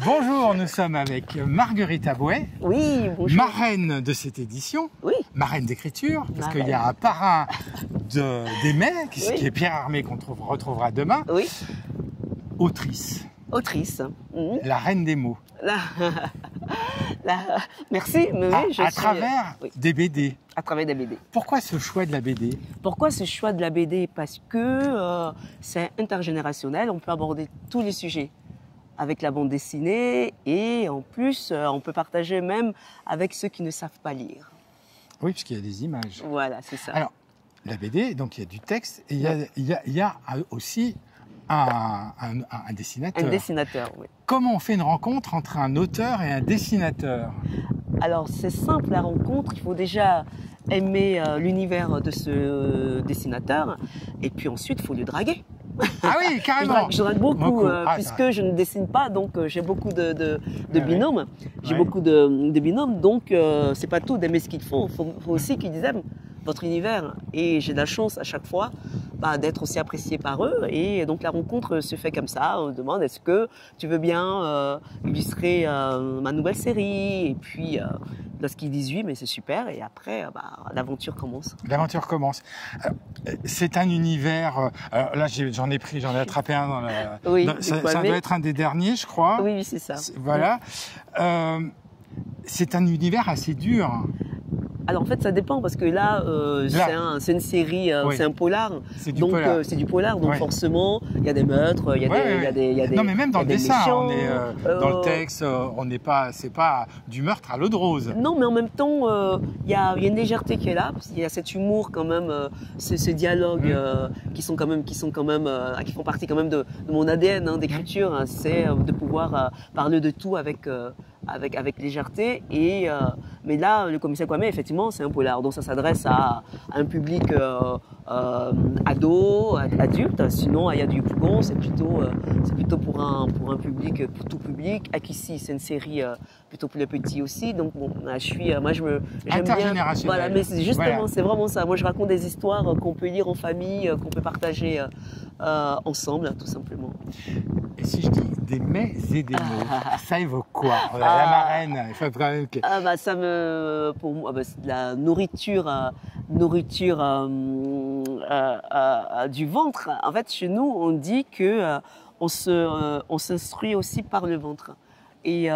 Bonjour, nous sommes avec Marguerite Abouet, Oui, bonjour. marraine de cette édition, Oui. marraine d'écriture, parce Marraine. qu'il y a un parrain des mai, qui Oui. est Pierre Armé, qu'on retrouvera demain, Oui, autrice, autrice. Mhm. la reine des mots, Là, merci, mais oui, à travers oui, des BD. à travers des BD. Pourquoi ce choix de la BD? Pourquoi ce choix de la BD? Parce que c'est intergénérationnel, on peut aborder tous les sujets avec la bande dessinée et en plus, on peut partager même avec ceux qui ne savent pas lire. Oui, puisqu'il y a des images. Voilà, c'est ça. Alors, la BD, donc il y a du texte et il y a aussi un dessinateur. Un dessinateur, oui. Comment on fait une rencontre entre un auteur et un dessinateur? Alors, c'est simple la rencontre. Il faut déjà aimer l'univers de ce dessinateur et puis ensuite, il faut le draguer. Ah oui, carrément. Je drague beaucoup, Beaucoup. puisque je ne dessine pas, donc j'ai beaucoup de Ouais, binômes. J'ai Ouais. beaucoup de binômes, donc c'est pas tout d'aimer ce qu'ils font. Il faut aussi qu'ils aiment votre univers. Et j'ai de la chance à chaque fois d'être aussi apprécié par eux. Et donc la rencontre se fait comme ça. On demande est-ce que tu veux bien illustrer ma nouvelle série? Et puis lorsqu'ils disent oui, mais c'est super. Et après, l'aventure commence. L'aventure commence. C'est un univers. Là, j'en ai attrapé un dans la. Oui, Ça doit être un des derniers, je crois. Oui, oui, c'est ça. Voilà. C'est un univers assez dur. Alors en fait, ça dépend parce que là, c'est une série, Oui. c'est un polar. C'est du Donc polar. c'est du polar, donc Ouais. forcément, il y a des meurtres, il y a des, Non, mais même dans le des dessin, méchants, on est dans le texte, on n'est pas, c'est pas du meurtre à l'eau de rose. Non, mais en même temps, il y a une légèreté qui est là, parce qu'il y a cet humour quand même, ce dialogue qui font partie quand même de mon ADN d'écriture. Hein, c'est de pouvoir parler de tout avec légèreté. Mais là, le commissaire Kwame, effectivement, c'est un polar. Donc ça s'adresse à un public ado, adulte. Sinon, il y a du Bougon, c'est plutôt pour un public, pour tout public. Ici, c'est une série plutôt pour les petits aussi. Donc bon, j'aime bien. Intergénérationnel. Voilà, mais c'est justement, Voilà. c'est vraiment ça. Moi, je raconte des histoires qu'on peut lire en famille, qu'on peut partager ensemble, tout simplement. Et si je dis des mets et des mots, ça évoque quoi? La marraine, il faut quand même que. Pour moi, c'est de la nourriture du ventre. En fait, chez nous, on dit que on s'instruit aussi par le ventre. Et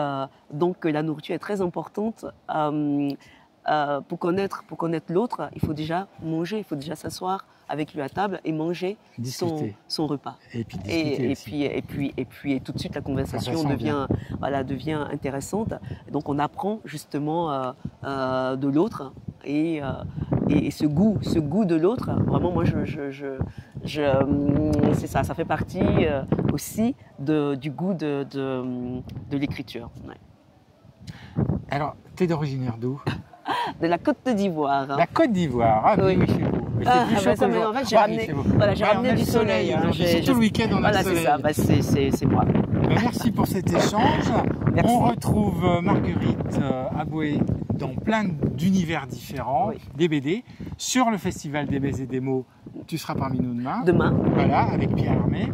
donc, la nourriture est très importante. Pour connaître l'autre, il faut déjà manger, il faut déjà s'asseoir avec lui à table et manger son repas. Et puis discuter aussi. Et puis tout de suite la conversation devient intéressante. Donc on apprend justement de l'autre et ce goût de l'autre. Vraiment, moi c'est ça fait partie aussi du goût de l'écriture. Ouais. Alors, t'es d'originaire d'où? De la Côte d'Ivoire. La Côte d'Ivoire. Ah oui, Oui. c'est beau. Mais c'est plus chaud En fait, j'ai ramené, j'ai ramené du soleil. Hein. Tout le week-end, on a le soleil. C'est ça, c'est moi. Merci pour cet échange. Merci. On retrouve Marguerite Abouet dans plein d'univers différents, Oui. des BD, sur le Festival des Baies et des mots. Tu seras parmi nous demain. Demain. Voilà, avec Pierre Armé.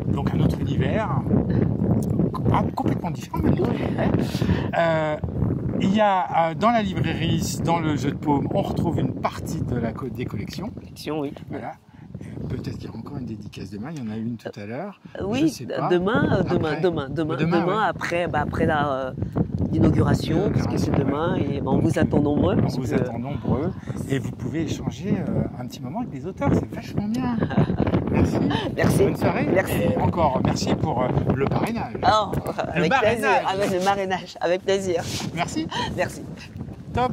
Donc un autre univers, complètement différent. Il y a dans la librairie, dans le jeu de paume, on retrouve une partie des collections. Oui. Voilà. Peut-être qu'il y aura encore une dédicace demain. Il y en a une tout à l'heure. Oui, Je sais pas. demain, ouais. après l'inauguration, parce que c'est demain, et on vous attend nombreux. On vous attend nombreux et vous pouvez échanger un petit moment avec les auteurs. C'est vachement bien. Merci. Merci. Bonne soirée. Merci. Et encore merci pour le parrainage. Oh, avec plaisir. marrainage. Avec le marrainage, avec plaisir. Merci. Merci. Top.